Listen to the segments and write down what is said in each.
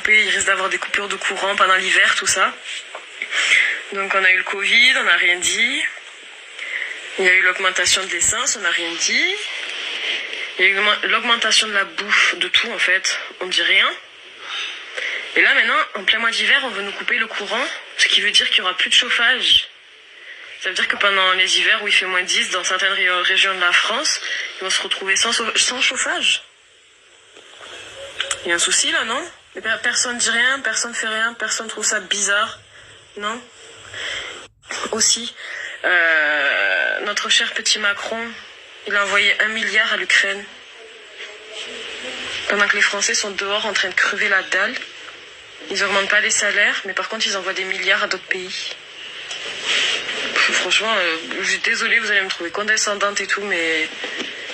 couper, il risque d'avoir des coupures de courant pendant l'hiver, tout ça. Donc on a eu le Covid, on n'a rien dit. Il y a eu l'augmentation de l'essence, on n'a rien dit. Il y a eu l'augmentation de la bouffe, de tout en fait, on dit rien. Et là maintenant, en plein mois d'hiver, on veut nous couper le courant, ce qui veut dire qu'il n'y aura plus de chauffage. Ça veut dire que pendant les hivers où il fait moins 10 dans certaines régions de la France, ils vont se retrouver sans chauffage. Il y a un souci là, non? Personne dit rien, personne fait rien, personne trouve ça bizarre, non? Aussi, notre cher petit Macron, il a envoyé 1 milliard à l'Ukraine. Pendant que les Français sont dehors en train de crever la dalle. Ils augmentent pas les salaires, mais par contre ils envoient des milliards à d'autres pays. Franchement, je suis désolée, vous allez me trouver condescendante et tout, mais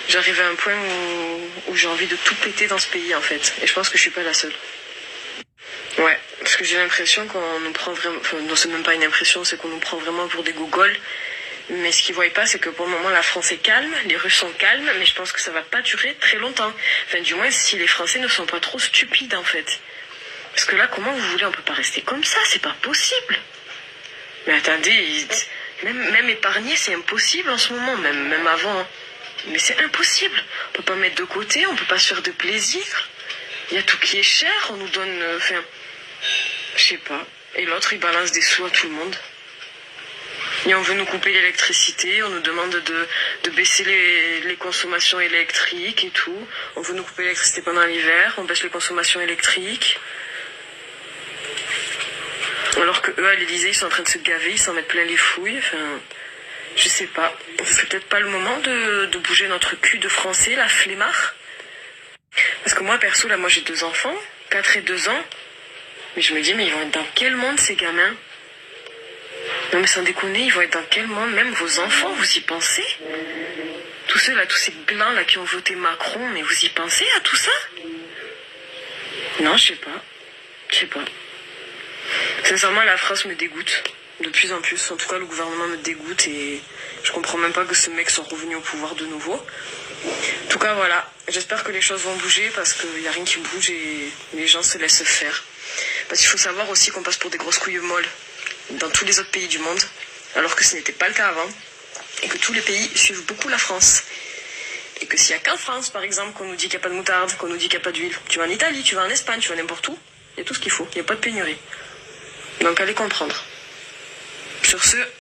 j'arrive à un point où j'ai envie de tout péter dans ce pays en fait. Et je pense que je suis pas la seule. Ouais, parce que j'ai l'impression qu'on nous prend vraiment... Enfin, non, c'est même pas une impression, c'est qu'on nous prend vraiment pour des gogoles. Mais ce qu'ils voient pas, c'est que pour le moment, la France est calme, les Russes sont calmes, mais je pense que ça va pas durer très longtemps. Enfin, du moins, si les Français ne sont pas trop stupides, en fait. Parce que là, comment vous voulez, on peut pas rester comme ça, c'est pas possible. Mais attendez, même épargner, c'est impossible en ce moment, même avant. Hein. Mais c'est impossible. On peut pas mettre de côté, on peut pas se faire de plaisir. Il y a tout qui est cher, on nous donne... Enfin, je sais pas. Et l'autre, il balance des sous à tout le monde. Et on veut nous couper l'électricité, on nous demande de baisser les consommations électriques et tout. On veut nous couper l'électricité pendant l'hiver, on baisse les consommations électriques. Alors que eux, à l'Élysée, ils sont en train de se gaver, ils s'en mettent plein les fouilles. Enfin, je sais pas. Ce serait peut-être pas le moment de bouger notre cul de français, la flemmard. Parce que moi, perso, là, moi j'ai 2 enfants, 4 et 2 ans. Mais je me dis, mais ils vont être dans quel monde, ces gamins? Non mais sans déconner, ils vont être dans quel monde? Même vos enfants, vous y pensez? Tous ceux là, tous ces blancs là qui ont voté Macron, mais vous y pensez à tout ça? Non, je sais pas. Je sais pas. Sincèrement, la France me dégoûte. De plus en plus. En tout cas, le gouvernement me dégoûte et je comprends même pas que ce mec soit revenu au pouvoir de nouveau. En tout cas, voilà. J'espère que les choses vont bouger parce qu'il n'y a rien qui bouge et les gens se laissent faire. Parce qu'il faut savoir aussi qu'on passe pour des grosses couilles molles dans tous les autres pays du monde, alors que ce n'était pas le cas avant, et que tous les pays suivent beaucoup la France. Et que s'il n'y a qu'en France, par exemple, qu'on nous dit qu'il n'y a pas de moutarde, qu'on nous dit qu'il n'y a pas d'huile, tu vas en Italie, tu vas en Espagne, tu vas n'importe où, il y a tout ce qu'il faut, il n'y a pas de pénurie. Donc allez comprendre. Sur ce...